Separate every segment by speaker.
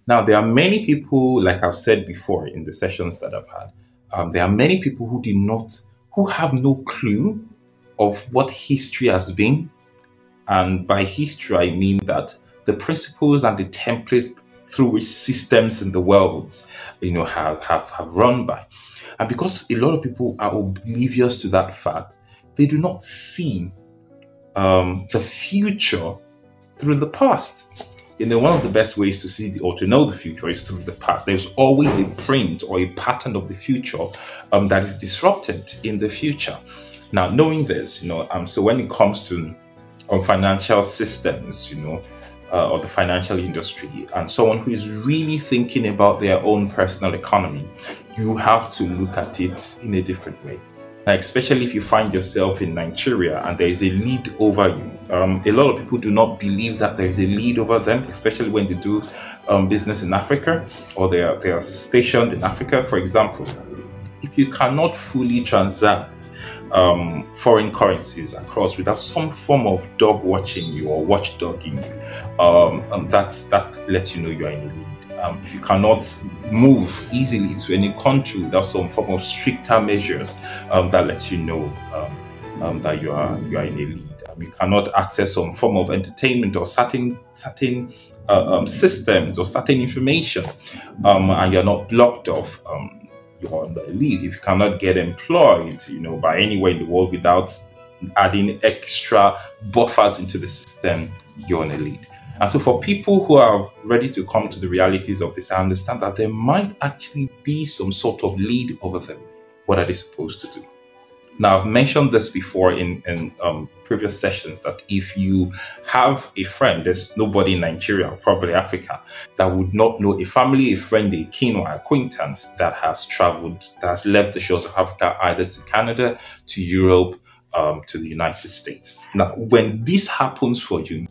Speaker 1: Now, there are many people, like I've said before in the sessions that I've had, there are many people who have no clue of what history has been. And by history, I mean that the principles and the templates through which systems in the world, have run by. And because a lot of people are oblivious to that fact, they do not see the future through the past. One of the best ways to see or to know the future is through the past. There's always a print or a pattern of the future that is disrupted in the future. Now, knowing this, so when it comes to financial systems, or the financial industry, and someone who is really thinking about their own personal economy, you have to look at it in a different way. Now, especially if you find yourself in Nigeria and there is a lead over you. A lot of people do not believe that there is a lead over them, especially when they do business in Africa or they are stationed in Africa. For example, if you cannot fully transact foreign currencies across without some form of dog watching you or watchdogging you, that lets you know you are in a lead. If you cannot move easily to any country without some form of stricter measures, that lets you know that you are in a lead. You cannot access some form of entertainment or certain systems or certain information, and you're not blocked off. You're on the lead. If you cannot get employed, by anywhere in the world without adding extra buffers into the system, you're on a lead. And so for people who are ready to come to the realities of this, I understand that there might actually be some sort of lead over them. What are they supposed to do? Now, I've mentioned this before in previous sessions that if you have a friend, there's nobody in Nigeria or probably Africa that would not know a family, a friend, a kin or acquaintance that has traveled, that has left the shores of Africa either to Canada, to Europe, to the United States. Now, when this happens for you,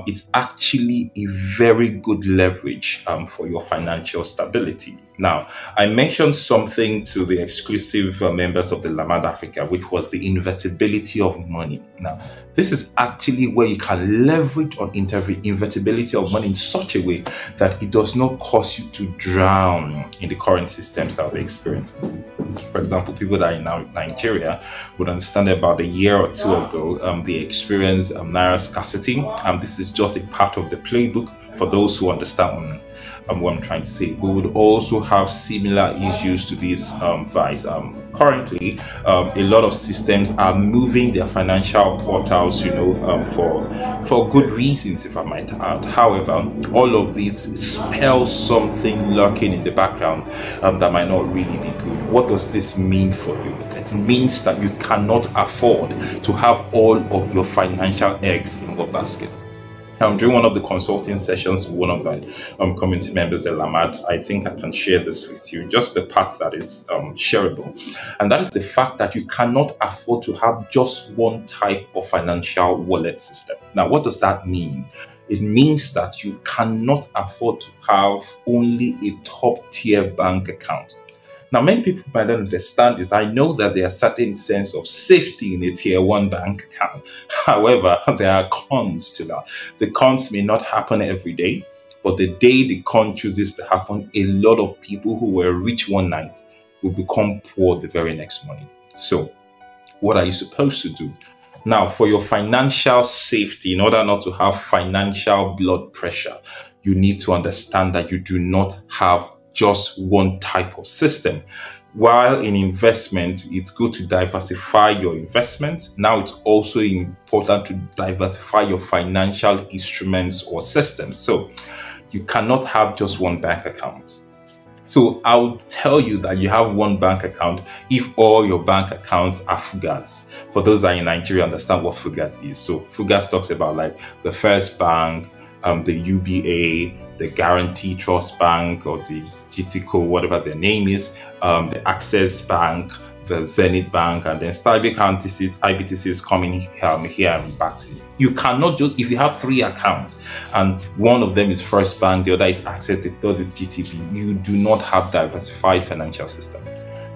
Speaker 1: it's actually a very good leverage for your financial stability. Now, I mentioned something to the exclusive members of the Lamad Africa, which was the invertibility of money. Now, this is actually where you can leverage on invertibility of money in such a way that it does not cause you to drown in the current systems that we're experiencing. For example, people that are in Nigeria would understand about a year or two ago, they experienced Naira scarcity. This is just a part of the playbook for those who understand what I'm trying to say. We would also have similar issues to this vice. Currently, a lot of systems are moving their financial portals, for good reasons, if I might add. However, all of these spells something lurking in the background that might not really be good. What does this mean for you? It means that you cannot afford to have all of your financial eggs in one basket. During one of the consulting sessions with one of my community members at Lamad, I think I can share this with you, just the part that is shareable. And that is the fact that you cannot afford to have just one type of financial wallet system. Now, what does that mean? It means that you cannot afford to have only a top-tier bank account. Now, many people might not understand this. I know that there are certain sense of safety in a tier 1 bank account. However, there are cons to that. The cons may not happen every day, but the day the con chooses to happen, a lot of people who were rich one night will become poor the very next morning. So, what are you supposed to do? Now, for your financial safety, in order not to have financial blood pressure, you need to understand that you do not have just one type of system. While in investment, it's good to diversify your investment. Now it's also important to diversify your financial instruments or systems. So you cannot have just one bank account. So I would tell you that you have one bank account if all your bank accounts are Fugas. For those that are in Nigeria understand what Fugas is. So Fugas talks about like the First Bank, the UBA, the Guarantee Trust Bank, or the GTCO, whatever their name is, the Access Bank, the Zenith Bank, and then Stanbic IBTC is coming here and back to you. You cannot just, if you have 3 accounts and one of them is First Bank, the other is Access, the third is GTB, you do not have diversified financial system.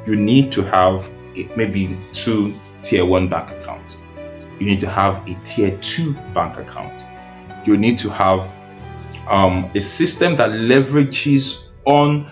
Speaker 1: You need to have maybe 2 tier 1 bank accounts. You need to have a tier 2 bank account. You need to have a system that leverages on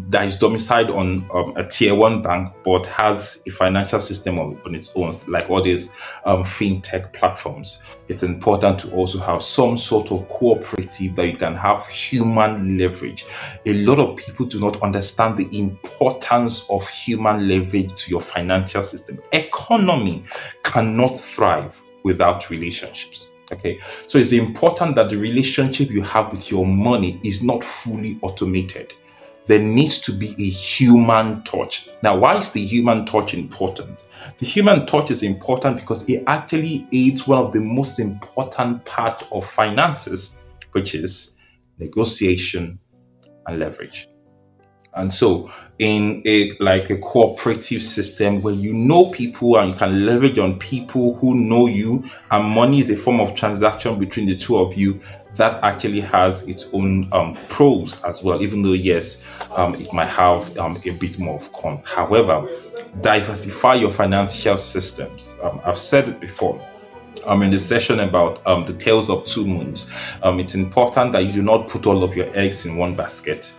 Speaker 1: that is domiciled on a tier one bank, but has a financial system on its own, like all these fintech platforms. It's important to also have some sort of cooperative that you can have human leverage. A lot of people do not understand the importance of human leverage to your financial system. Economy cannot thrive without relationships. Okay, so it's important that the relationship you have with your money is not fully automated. There needs to be a human touch. Now, why is the human touch important? The human touch is important because it actually aids one of the most important parts of finances, which is negotiation and leverage. And so in a cooperative system where you know people and you can leverage on people who know you, and money is a form of transaction between the two of you, that actually has its own pros as well, even though yes, it might have a bit more of con. However, diversify your financial systems. I've said it before. In the session about the tales of two moons, it's important that you do not put all of your eggs in one basket.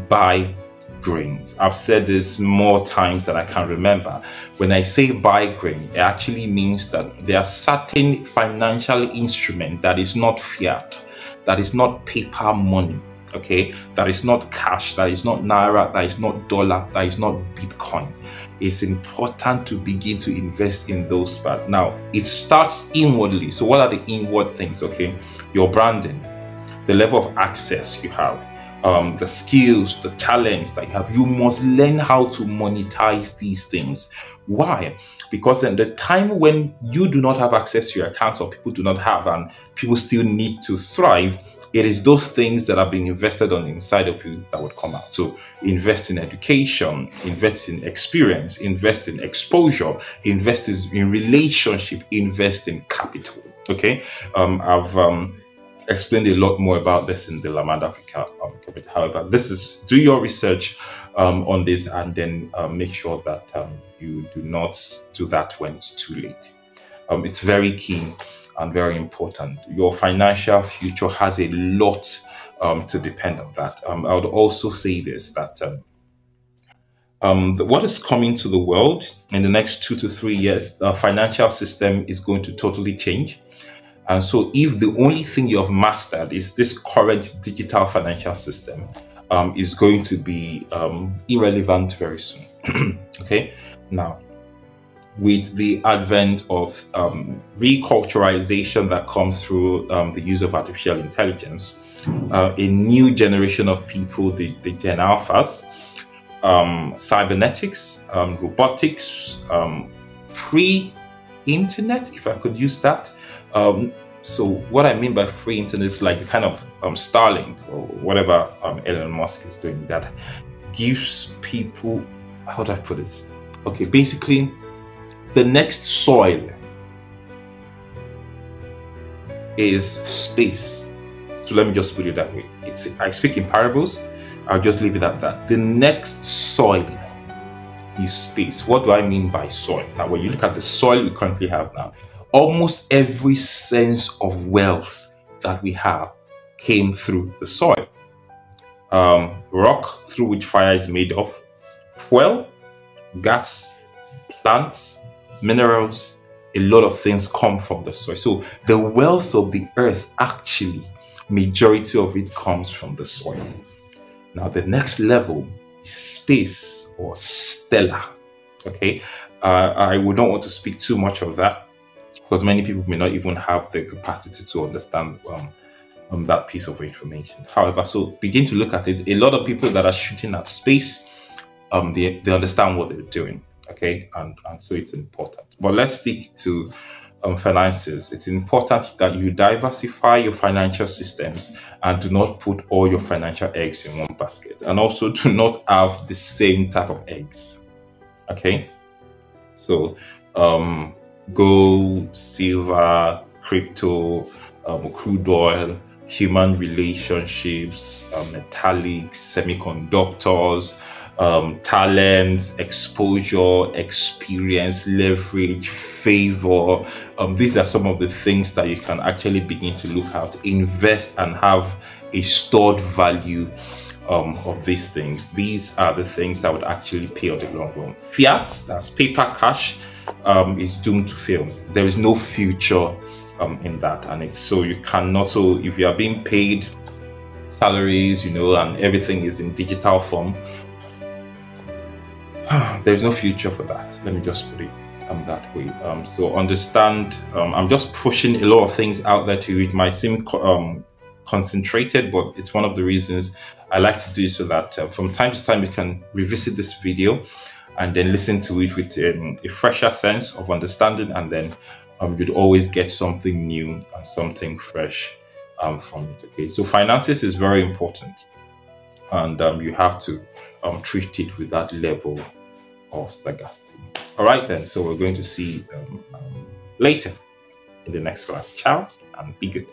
Speaker 1: Buy grains. I've said this more times than I can remember. When I say buy grain, it actually means that there are certain financial instruments that is not fiat, that is not paper money, okay, that is not cash, that is not naira, that is not dollar, that is not Bitcoin. It's important to begin to invest in those parts. Now, it starts inwardly. So what are the inward things? Okay, your branding, the level of access you have, the skills, the talents that you have. You must learn how to monetize these things. Why? Because in the time when you do not have access to your accounts, or people do not have, and people still need to thrive, it is those things that are being invested on inside of you that would come out. So invest in education, invest in experience, invest in exposure, invest in relationship, invest in capital. Okay, I've explained a lot more about this in the Lamad Africa. However, this is, do your research on this, and then make sure that you do not do that when it's too late. It's very key and very important. Your financial future has a lot to depend on that. I would also say this, that what is coming to the world in the next 2 to 3 years, the financial system is going to totally change. And so if the only thing you have mastered is this current digital financial system, is going to be irrelevant very soon. Okay, now with the advent of reculturalization that comes through the use of artificial intelligence, a new generation of people, the Gen Alphas, cybernetics, robotics, free internet, if I could use that. So what I mean by free internet is like a kind of Starlink or whatever Elon Musk is doing, that gives people, how do I put it? Okay, basically the next soil is space. So let me just put it that way. I speak in parables. I'll just leave it at that. The next soil is space. What do I mean by soil? Now, when you look at the soil we currently have now, almost every sense of wealth that we have came through the soil. Rock, through which fire is made of, fuel, gas, plants, minerals, a lot of things come from the soil. So the wealth of the earth, actually, majority of it comes from the soil. Now, the next level is space or stellar. Okay, I would not want to speak too much of that, because many people may not even have the capacity to understand that piece of information. However, so begin to look at it. A lot of people that are shooting at space, they understand what they're doing. Okay, and so it's important. But let's stick to finances. It's important that you diversify your financial systems and do not put all your financial eggs in one basket, and also do not have the same type of eggs. Okay, so gold, silver, crypto, crude oil, human relationships, metallics, semiconductors, talents, exposure, experience, leverage, favor. These are some of the things that you can actually begin to look at, invest, and have a stored value of these things. These are the things that would actually pay on the long run. Fiat, that's paper cash, is doomed to fail. There is no future in that, and it's so you cannot. So if you are being paid salaries, and everything is in digital form, there's no future for that. Let me just put it that way. So understand, I'm just pushing a lot of things out there to you. It might seem concentrated, but it's one of the reasons I like to do, so that from time to time you can revisit this video and then listen to it with a fresher sense of understanding, and then you'd always get something new and something fresh from it. Okay, so finances is very important, and you have to treat it with that level of sagacity. All right then, so we're going to see later in the next class. Ciao and be good.